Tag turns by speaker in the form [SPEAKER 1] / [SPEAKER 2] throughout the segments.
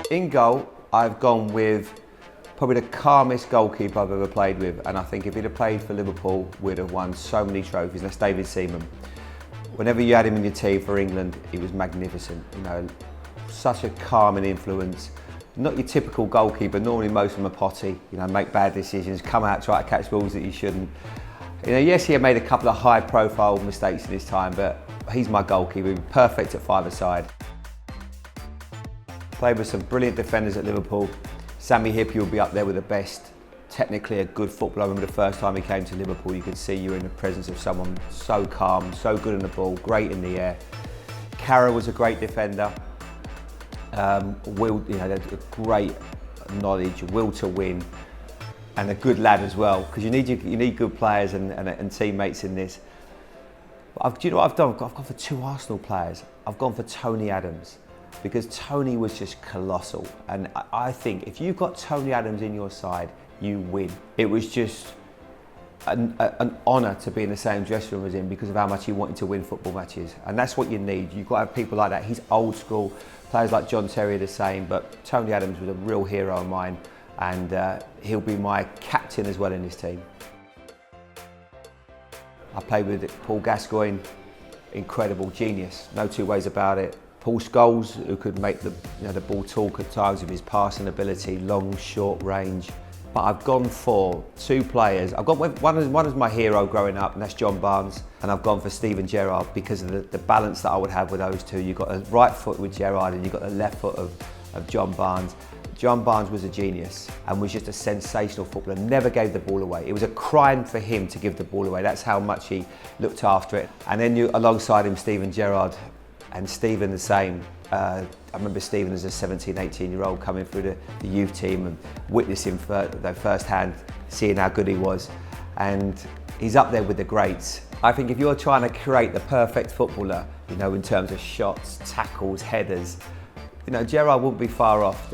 [SPEAKER 1] In goal, I've gone with probably the calmest goalkeeper I've ever played with, and I think if he'd have played for Liverpool, we'd have won so many trophies. That's David Seaman. Whenever you had him in your team for England, he was magnificent. You know, such a calming influence. Not your typical goalkeeper. Normally, most of them are potty. You know, make bad decisions, come out, try to catch balls that you shouldn't. You know, yes, he had made a couple of high-profile mistakes in his time, but he's my goalkeeper. He's perfect at five-a-side. Played with some brilliant defenders at Liverpool. Sammy Hippie will be up there with the best. Technically a good footballer. I remember the first time he came to Liverpool, you could see you were in the presence of someone so calm, so good on the ball, great in the air. Gerrard was a great defender. Will, you know, a great knowledge, will to win, and a good lad as well. Because you need good players and teammates in this. But do you know what I've done? I've gone for two Arsenal players. I've gone for Tony Adams. Because Tony was just colossal, and I think if you've got Tony Adams in your side, you win. It was just an honour to be in the same dressing room as him because of how much he wanted to win football matches, and that's what you need. You've got to have people like that. He's old school. Players like John Terry are the same, but Tony Adams was a real hero of mine, and he'll be my captain as well in this team. I played with Paul Gascoigne, incredible genius, no two ways about it. Paul Scholes, who could make the ball talk at times with his passing ability, long, short range. But I've gone for two players. I've got one as my hero growing up, and that's John Barnes. And I've gone for Steven Gerrard because of the balance that I would have with those two. You've got a right foot with Gerrard and you've got the left foot of John Barnes. John Barnes was a genius and was just a sensational footballer, never gave the ball away. It was a crime for him to give the ball away. That's how much he looked after it. And then alongside him, Steven Gerrard. And Steven the same. I remember Steven as a 17, 18-year-old coming through the youth team and witnessing firsthand, seeing how good he was. And he's up there with the greats. I think if you're trying to create the perfect footballer, you know, in terms of shots, tackles, headers, you know, Gerrard wouldn't be far off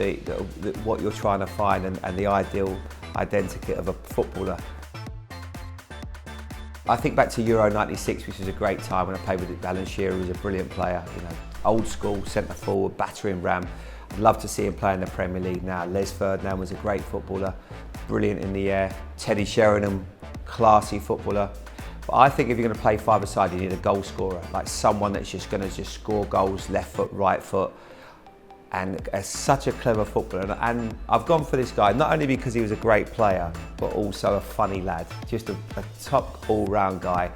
[SPEAKER 1] what you're trying to find and the ideal identity of a footballer. I think back to Euro '96, which was a great time when I played with Alan Shearer, who was a brilliant player. You know, old school, centre forward, battering ram. I'd love to see him play in the Premier League now. Ferdinand was a great footballer, brilliant in the air. Teddy Sheringham, classy footballer. But I think if you're going to play five-a-side, you need a goal scorer, like someone that's just going to score goals, left foot, right foot. And such a clever footballer, and I've gone for this guy not only because he was a great player, but also a funny lad, just a top all-round guy,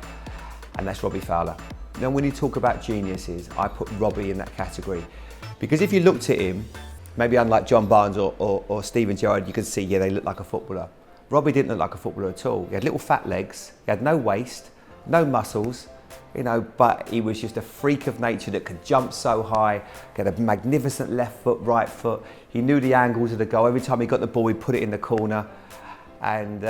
[SPEAKER 1] and that's Robbie Fowler. Now, when you talk about geniuses, I put Robbie in that category, because if you looked at him, maybe unlike John Barnes or Steven Gerrard, you could see, yeah, they look like a footballer. Robbie didn't look like a footballer at all. He had little fat legs, he had no waist, no muscles, you know, but he was just a freak of nature that could jump so high, get a magnificent left foot, right foot. He knew the angles of the goal. Every time he got the ball, he'd put it in the corner. And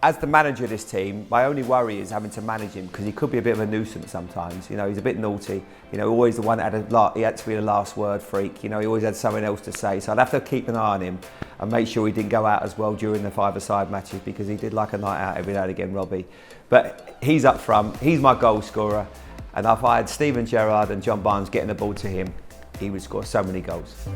[SPEAKER 1] as the manager of this team, my only worry is having to manage him because he could be a bit of a nuisance sometimes. You know, he's a bit naughty. You know, always the one that he had to be the last word freak. You know, he always had something else to say. So I'd have to keep an eye on him and make sure he didn't go out as well during the five-a-side matches because he did like a night out every now and again, Robbie. But he's up front, he's my goal scorer. And if I had Steven Gerrard and John Barnes getting the ball to him, he would score so many goals.